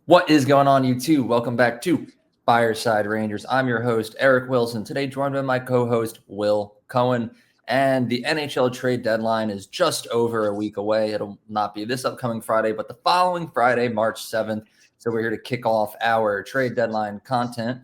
What is going on, YouTube? Welcome back to Fireside Rangers. I'm your host, Eric Wilson. Today, joined by my co-host, Will Cohen. And the NHL trade deadline is just over a week away. It'll not be this upcoming Friday, but the following Friday, March 7th. So we're here to kick off our trade deadline content,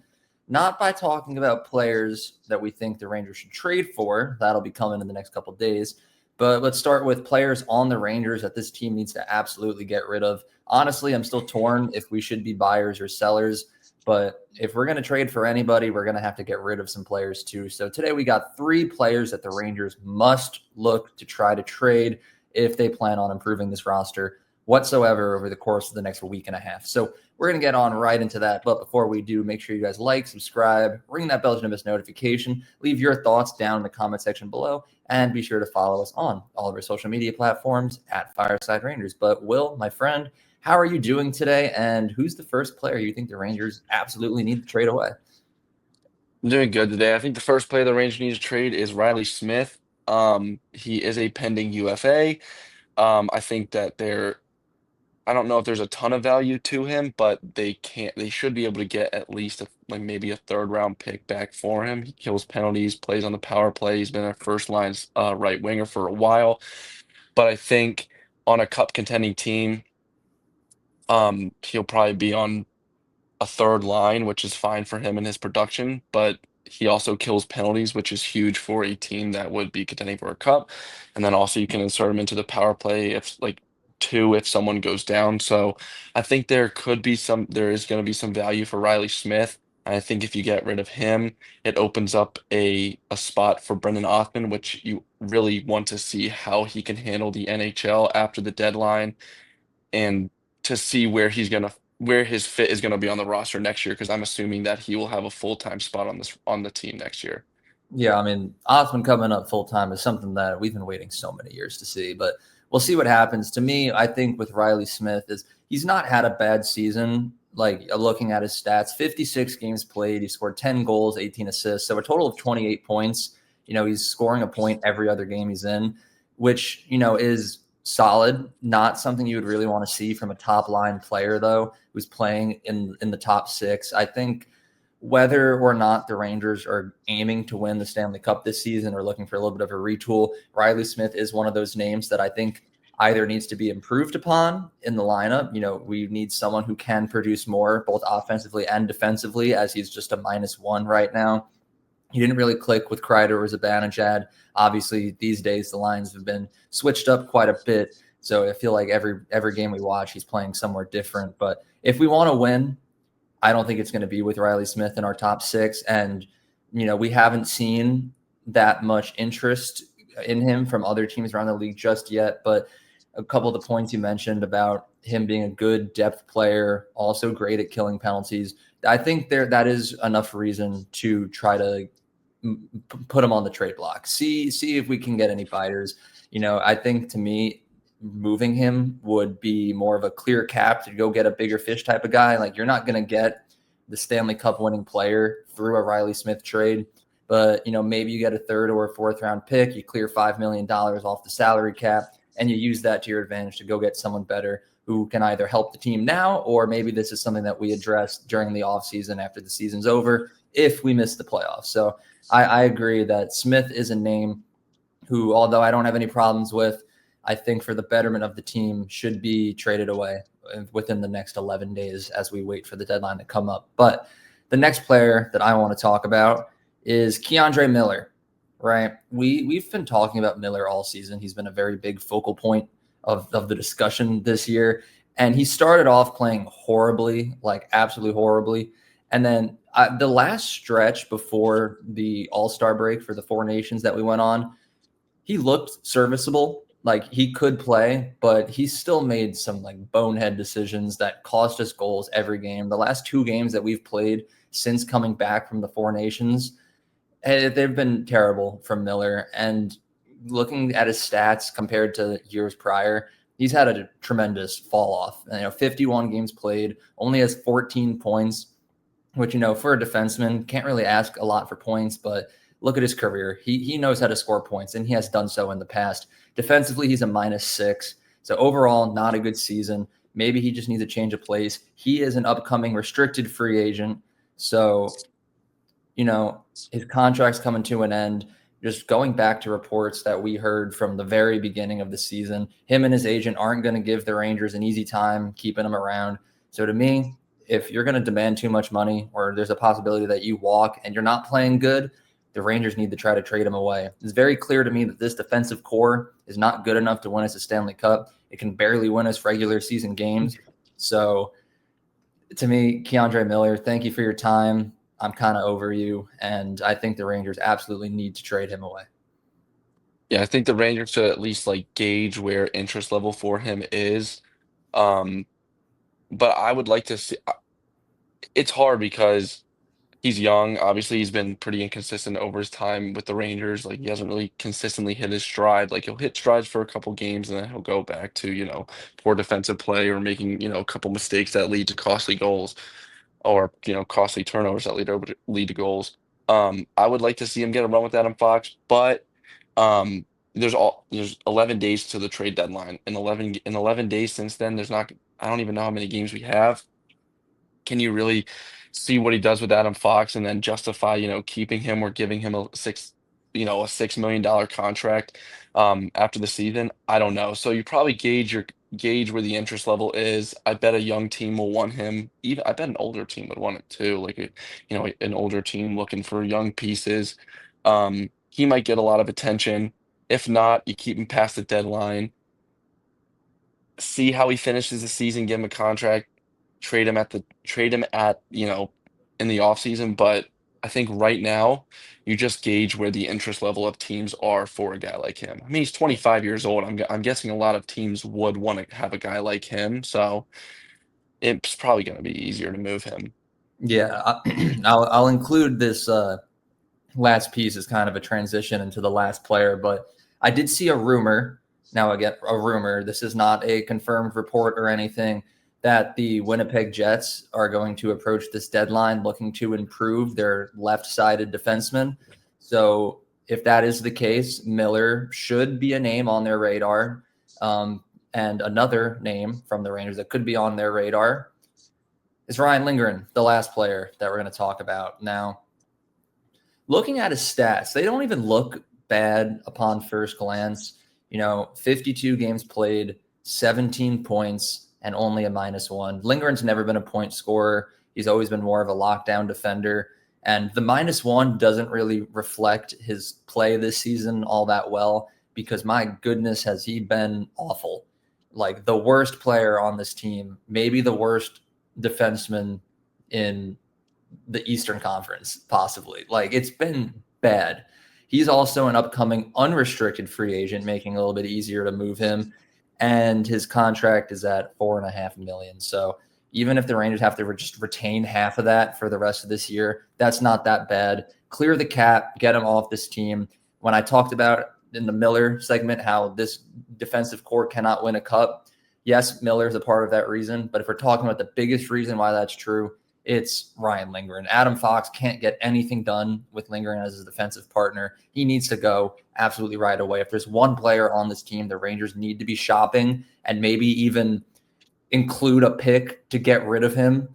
not by talking about players that we think the Rangers should trade for. That'll be coming in the next couple of days. But let's start with players on the Rangers that this team needs to absolutely get rid of. Honestly, I'm still torn if we should be buyers or sellers. But if we're going to trade for anybody, we're going to have to get rid of some players too. So today we got 3 players that the Rangers must look to try to trade if they plan on improving this roster whatsoever over the course of the next week and a half. So we're going to get on right into that. But before we do, make sure you guys like, subscribe, ring that bell to miss notification, leave your thoughts down in the comment section below, and be sure to follow us on all of our social media platforms at Fireside Rangers. But Will, my friend, how are you doing today? And who's the first player you think the Rangers absolutely need to trade away? I'm doing good today. I think the first player the Rangers need to trade is Riley Smith. He is a pending UFA. I think that I don't know if there's a ton of value to him, but they should be able to get at least maybe a third round pick back for him. He kills penalties, plays on the power play. He's been a first line right winger for a while, but I think on a cup contending team, he'll probably be on a third line, which is fine for him and his production, but he also kills penalties, which is huge for a team that would be contending for a cup. And then also you can insert him into the power play if if someone goes down. So I think there is going to be some value for Riley Smith. I think if you get rid of him, it opens up a spot for Brendan Othman, which you really want to see how he can handle the NHL after the deadline and to see where his fit is gonna be on the roster next year, because I'm assuming that he will have a full-time spot on the team next year. Yeah, I mean, Osman coming up full time is something that we've been waiting so many years to see, but we'll see what happens. To me, I think with Riley Smith is he's not had a bad season. Like looking at his stats, 56 games played, he scored 10 goals, 18 assists, so a total of 28 points. He's scoring a point every other game he's in, which is solid. Not something you would really want to see from a top line player though, who's playing in the top 6. I think whether or not the Rangers are aiming to win the Stanley Cup this season or looking for a little bit of a retool, Riley Smith is one of those names that I think either needs to be improved upon in the lineup. We need someone who can produce more, both offensively and defensively, as he's just a -1 right now. He didn't really click with Kreider or Zibanejad. Obviously, these days the lines have been switched up quite a bit. So I feel like every game we watch, he's playing somewhere different. But if we want to win, I don't think it's going to be with Riley Smith in our top 6. And, we haven't seen that much interest in him from other teams around the league just yet. But a couple of the points you mentioned about him being a good depth player, also great at killing penalties, I think that is enough reason to try to put him on the trade block. See if we can get any fighters. I think to me, moving him would be more of a clear cap to go get a bigger fish type of guy. Like you're not going to get the Stanley Cup winning player through a Riley Smith trade, but maybe you get a 3rd or a 4th round pick, you clear $5 million off the salary cap, and you use that to your advantage to go get someone better who can either help the team now, or maybe this is something that we address during the offseason after the season's over if we miss the playoffs. So I agree that Smith is a name who, although I don't have any problems with, I think for the betterment of the team should be traded away within the next 11 days as we wait for the deadline to come up. But the next player that I want to talk about is K'Andre Miller, right? We've been talking about Miller all season. He's been a very big focal point of the discussion this year. And he started off playing horribly, like absolutely horribly. And then the last stretch before the All-Star break for the 4 nations that we went on, he looked serviceable. Like he could play, but he still made some like bonehead decisions that cost us goals every game. The last 2 games that we've played since coming back from the 4 nations, they've been terrible from Miller. And looking at his stats compared to years prior, he's had a tremendous fall off. 51 games played, only has 14 points, which, for a defenseman, can't really ask a lot for points, but look at his career. He knows how to score points, and he has done so in the past. Defensively, he's a -6. So overall, not a good season. Maybe he just needs a change of place. He is an upcoming restricted free agent. So, his contract's coming to an end. Just going back to reports that we heard from the very beginning of the season, him and his agent aren't going to give the Rangers an easy time keeping him around. So to me, if you're going to demand too much money or there's a possibility that you walk and you're not playing good, the Rangers need to try to trade him away. It's very clear to me that this defensive core is not good enough to win us a Stanley Cup. It can barely win us regular season games. So to me, Keandre Miller, thank you for your time. I'm kind of over you, and I think the Rangers absolutely need to trade him away. Yeah, I think the Rangers should at least like gauge where interest level for him is. Um, but I would like to see. It's hard because he's young. Obviously, he's been pretty inconsistent over his time with the Rangers. Like he hasn't really consistently hit his stride. Like he'll hit strides for a couple games and then he'll go back to, poor defensive play or making, a couple mistakes that lead to costly goals or, costly turnovers that lead to goals. I would like to see him get a run with Adam Fox, but um there's 11 days to the trade deadline. In 11 days since then, there's not I don't even know how many games we have. Can you really see what he does with Adam Fox and then justify, keeping him or giving him a $6 million contract after the season? I don't know. So you probably gauge where the interest level is. I bet a young team will want him. Even I bet an older team would want it too. Like an older team looking for young pieces. He might get a lot of attention. If not, you keep him past the deadline, see how he finishes the season, give him a contract, trade him at, in the offseason. But I think right now you just gauge where the interest level of teams are for a guy like him. I mean, he's 25 years old. I'm guessing a lot of teams would want to have a guy like him, so it's probably going to be easier to move him. Yeah, I'll include this last piece as kind of a transition into the last player, but I did see a rumor. Now, again, a rumor. This is not a confirmed report or anything, that the Winnipeg Jets are going to approach this deadline looking to improve their left-sided defenseman. So if that is the case, Miller should be a name on their radar. And another name from the Rangers that could be on their radar is Ryan Lindgren, the last player that we're going to talk about. Now, looking at his stats, they don't even look bad upon first glance. 52 games played, 17 points, and only a -1. Lindgren's never been a point scorer. He's always been more of a lockdown defender. And the -1 doesn't really reflect his play this season all that well because, my goodness, has he been awful. Like the worst player on this team, maybe the worst defenseman in the Eastern Conference, possibly. Like it's been bad. He's also an upcoming unrestricted free agent, making it a little bit easier to move him. And his contract is at $4.5 million. So even if the Rangers have to just retain half of that for the rest of this year, that's not that bad. Clear the cap, get him off this team. When I talked about in the Miller segment how this defensive core cannot win a cup, yes, Miller is a part of that reason. But if we're talking about the biggest reason why that's true, it's Ryan Lindgren. Adam Fox can't get anything done with Lindgren as his defensive partner. He needs to go absolutely right away. If there's one player on this team the Rangers need to be shopping and maybe even include a pick to get rid of him,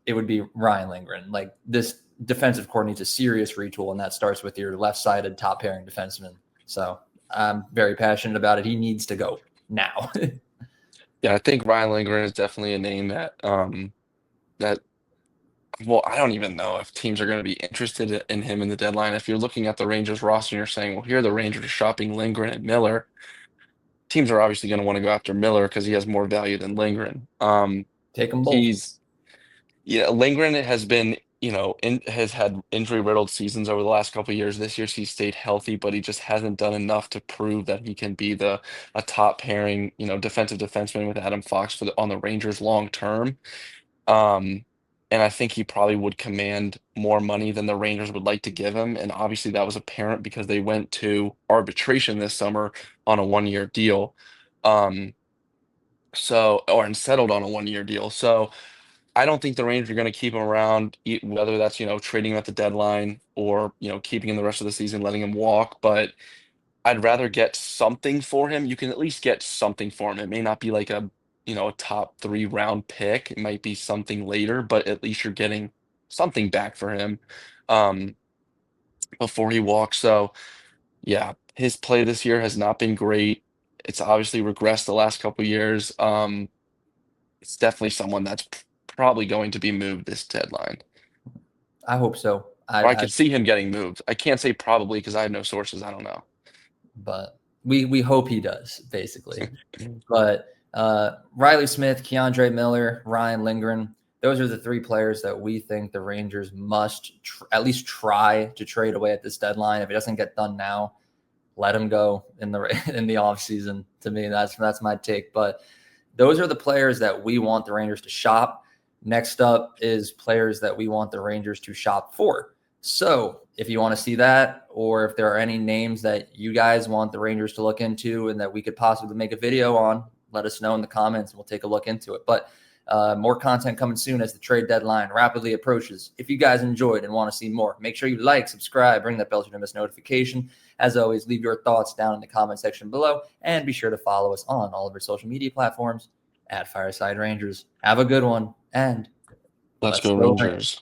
it would be Ryan Lindgren. Like this defensive core needs a serious retool, and that starts with your left-sided top pairing defenseman. So I'm very passionate about it. He needs to go now. Yeah, I think Ryan Lindgren is definitely a name that well, I don't even know if teams are going to be interested in him in the deadline. If you're looking at the Rangers roster and you're saying, well, here are the Rangers shopping Lindgren and Miller, teams are obviously going to want to go after Miller because he has more value than Lindgren. Take them both. He's, Lindgren has been, has had injury riddled seasons over the last couple of years. This year he's stayed healthy, but he just hasn't done enough to prove that he can be a top pairing, defensive defenseman with Adam Fox on the Rangers long term. Um, and I think he probably would command more money than the Rangers would like to give him. And obviously that was apparent because they went to arbitration this summer on a 1 year deal. Um, and settled on a 1 year deal. So I don't think the Rangers are going to keep him around, whether that's, trading him at the deadline or, keeping him the rest of the season, letting him walk. But I'd rather get something for him. You can at least get something for him. It may not be like a a top 3 round pick. It might be something later, but at least you're getting something back for him um, before he walks. So yeah, his play this year has not been great. It's obviously regressed the last couple years. It's definitely someone that's probably going to be moved this deadline. I hope so. Or I could see him getting moved. I can't say probably because I have no sources. I don't know. But we hope he does, basically. But Riley Smith, Keandre Miller, Ryan Lindgren, those are the 3 players that we think the Rangers must at least try to trade away at this deadline. If it doesn't get done now, let him go in the offseason. To me, that's my take. But those are the players that we want the Rangers to shop. Next up is players that we want the Rangers to shop for. So if you want to see that, or if there are any names that you guys want the Rangers to look into and that we could possibly make a video on, let us know in the comments and we'll take a look into it. But more content coming soon as the trade deadline rapidly approaches. If you guys enjoyed and want to see more, make sure you like, subscribe, ring that bell so you don't miss notification. As always, leave your thoughts down in the comment section below and be sure to follow us on all of our social media platforms at Fireside Rangers. Have a good one and Let's let's go go Rangers. Rangers.